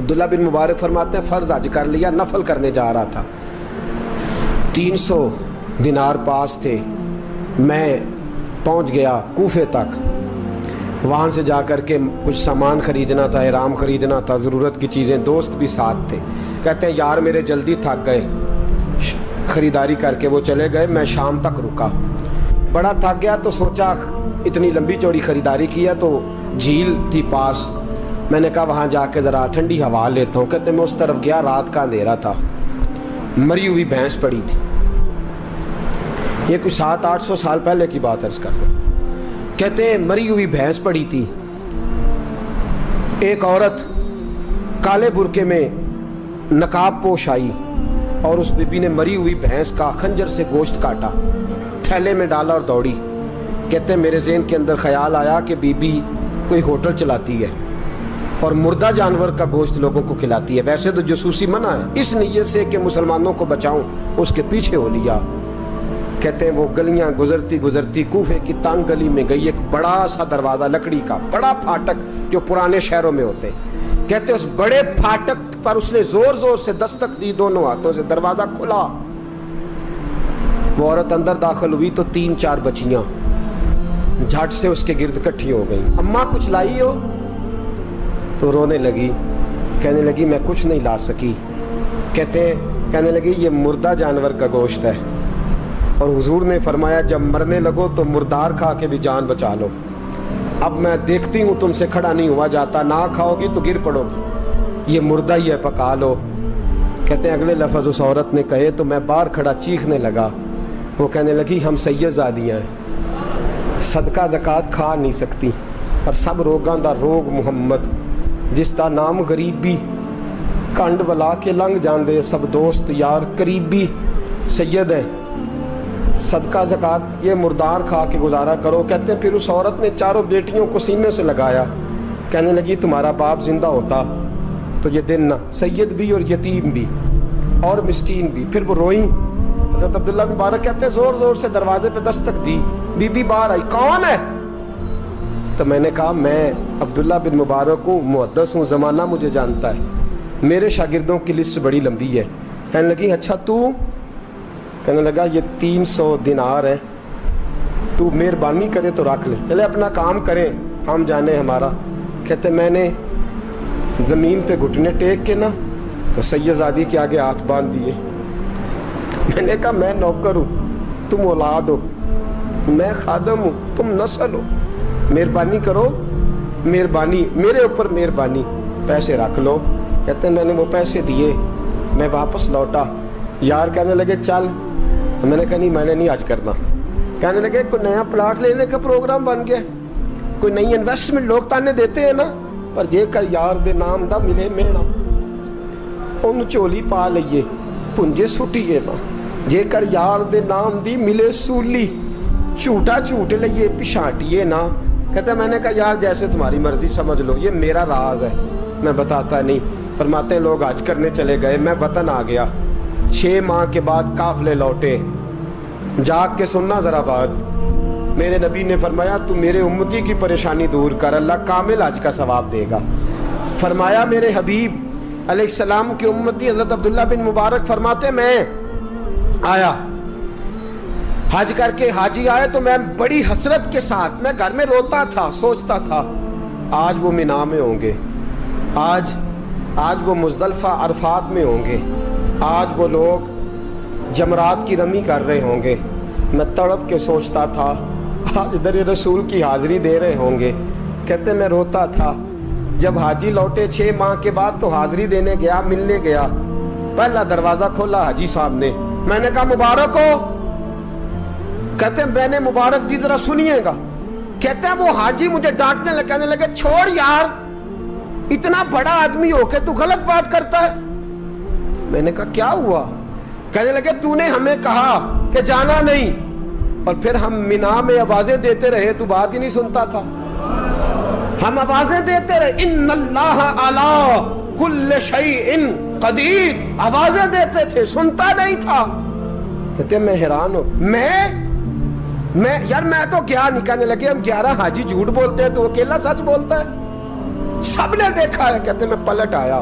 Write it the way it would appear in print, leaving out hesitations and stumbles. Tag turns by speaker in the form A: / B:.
A: عبداللہ بن مبارک فرماتے ہیں فرض حج کر لیا، نفل کرنے جا رہا تھا، 300 دینار پاس تھے، میں پہنچ گیا کوفے تک، وہاں سے جا کر کے کچھ سامان خریدنا تھا، احرام خریدنا تھا، ضرورت کی چیزیں، دوست بھی ساتھ تھے، کہتے ہیں یار میرے جلدی تھک گئے، خریداری کر کے وہ چلے گئے، میں شام تک رکا، بڑا تھک گیا تو سوچا اتنی لمبی چوڑی خریداری کی ہے تو جھیل تھی پاس، میں نے کہا وہاں جا کے ذرا ٹھنڈی ہوا لیتا ہوں، کہتے ہیں میں اس طرف گیا، رات کا اندھیرا تھا، مری ہوئی بھینس پڑی تھی، یہ کچھ 700-800 سال پہلے کی بات عرض کر رہا ہوں، کہتے ہیں مری ہوئی بھینس پڑی تھی، ایک عورت کالے برقعے میں نقاب پوش آئی اور اس بی بی نے مری ہوئی بھینس کا خنجر سے گوشت کاٹا، تھیلے میں ڈالا اور دوڑی، کہتے ہیں میرے ذہن کے اندر خیال آیا کہ بی بی کوئی ہوٹل چلاتی ہے اور مردہ جانور کا گوشت لوگوں کو کھلاتی ہے، ویسے تو جاسوسی منع ہے، اس نیت سے کہ مسلمانوں کو بچاؤں اس کے پیچھے ہو لیا۔ کہتے ہیں وہ گلیاں گزرتی گزرتی کوفے کی تنگ گلی میں گئی، ایک بڑا سا دروازہ لکڑی کا، بڑا پھاٹک جو پرانے شہروں میں ہوتے، کہتے ہیں اس بڑے پھاٹک پر اس نے زور زور سے دستک دی، دونوں ہاتھوں سے دروازہ کھلا، وہ عورت اندر داخل ہوئی تو 3-4 بچیاں جھٹ سے اس کے گرد اکٹھی ہو گئیں، اماں کچھ لائی ہو؟ تو رونے لگی، کہنے لگی میں کچھ نہیں لا سکی، کہنے لگی یہ مردہ جانور کا گوشت ہے، اور حضور نے فرمایا جب مرنے لگو تو مردار کھا کے بھی جان بچا لو، اب میں دیکھتی ہوں تم سے کھڑا نہیں ہوا جاتا، نہ کھاؤ گی تو گر پڑو گی، یہ مردہ ہی ہے پکا لو۔ کہتے ہیں اگلے لفظ اس عورت نے کہے تو میں باہر کھڑا چیخنے لگا، وہ کہنے لگی ہم سید زادیاں ہیں، صدقہ زکوٰۃ کھا نہیں سکتی، پر سب روگاں دا روگ محمد، جس دا نام غریبی، کنڈ ولا کے لنگ جاندے سب دوست یار قریبی، سید ہیں، صدقہ زکوٰۃ یہ مردار کھا کے گزارا کرو۔ کہتے ہیں پھر اس عورت نے چاروں بیٹیوں کو سینے سے لگایا، کہنے لگی تمہارا باپ زندہ ہوتا تو یہ دن نہ، سید بھی اور یتیم بھی اور مسکین بھی۔ پھر وہ روئیں، حضرت عبداللہ بن مبارک کہتے ہیں زور زور سے دروازے پہ دستک دی، بی بی باہر آئی، کون ہے؟ تو میں نے کہا میں عبداللہ بن مبارک ہوں، محدث ہوں، زمانہ مجھے جانتا ہے، میرے شاگردوں کی لسٹ بڑی لمبی ہے۔ کہنے لگی اچھا تو؟ کہنے لگا یہ 300 دینار ہیں، تو مہربانی کرے تو رکھ لے، چلے اپنا کام کریں ہم جانے ہمارا۔ کہتے میں نے زمین پہ گھٹنے ٹیک کے نا تو سید زادی کے آگے ہاتھ باندھ دیے، میں نے کہا میں نوکر ہوں، تم اولاد ہو، میں خادم ہوں، تم نسل ہو، مہربانی کرو، مہربانی میرے اوپر مہربانی، پیسے رکھ لو۔ کہتے ہیں میں نے وہ پیسے دیے، میں واپس لوٹا، یار کہنے لگے چل، میں نے کہا نہیں میں نے نہیں حج کرنا، کہنے لگے کوئی نیا پلاٹ لینے کا پروگرام بن گیا، کوئی نئی انویسٹمنٹ، لوگ تانے دیتے ہیں نا، پر جے کر یار دے نام دا ملے میڑا، ان چولی پا لئیے پنجے سٹیے نا، جے کر یار دے نام دی ملے سولی، چھوٹا چھوٹ لئیے پشانٹیے نا۔ کہتا ہے میں نے کہا یار جیسے تمہاری مرضی سمجھ لو، یہ میرا راز ہے، میں بتاتا نہیں۔ فرماتے ہیں لوگ حج کرنے چلے گئے، میں وطن آ گیا، 6 ماہ کے بعد قافلے لوٹے، جاگ کے سننا ذرا بات، میرے نبی نے فرمایا تو میرے امتی کی پریشانی دور کر، اللہ کامل حج کا ثواب دے گا۔ فرمایا میرے حبیب علیہ السلام کی امتی حضرت عبداللہ بن مبارک فرماتے میں آیا حج کر کے، حاجی آئے تو میں بڑی حسرت کے ساتھ، میں گھر میں روتا تھا، سوچتا تھا آج وہ مینا میں ہوں گے، آج وہ مزدلفہ عرفات میں ہوں گے، آج وہ لوگ جمرات کی رمی کر رہے ہوں گے، میں تڑپ کے سوچتا تھا آج در رسول کی حاضری دے رہے ہوں گے۔ کہتے میں روتا تھا، جب حاجی لوٹے 6 ماہ کے بعد تو حاضری دینے گیا، ملنے گیا، پہلا دروازہ کھولا حاجی صاحب نے، میں نے کہا مبارک ہو؟ کہتے ہیں میں نے مبارک دی ذرا سنیے گا۔ کہتے ہیں وہ حاجی مجھے ڈانٹنے لگے، کہنے لگے چھوڑ یار، اتنا بڑا آدمی ہو کے تو غلط بات کرتا ہے۔ میں نے کہا کیا ہوا؟ کہنے لگے تو نے ہمیں کہا کہ جانا نہیں، اور پھر ہم مینا میں آوازیں دیتے رہے، تو بات ہی نہیں سنتا تھا، ہم آوازیں دیتے رہے، ان اللہ علی کل شیء قدیر، آوازیں دیتے تھے، سنتا نہیں تھا۔ کہتے میں حیران ہوں، یار میں تو گیا نہیں۔ کہنے لگے ہم 11 حاجی جھوٹ بولتے ہیں تو اکیلا سچ بولتا ہے، سب نے دیکھا ہے۔ کہتے میں پلٹ آیا،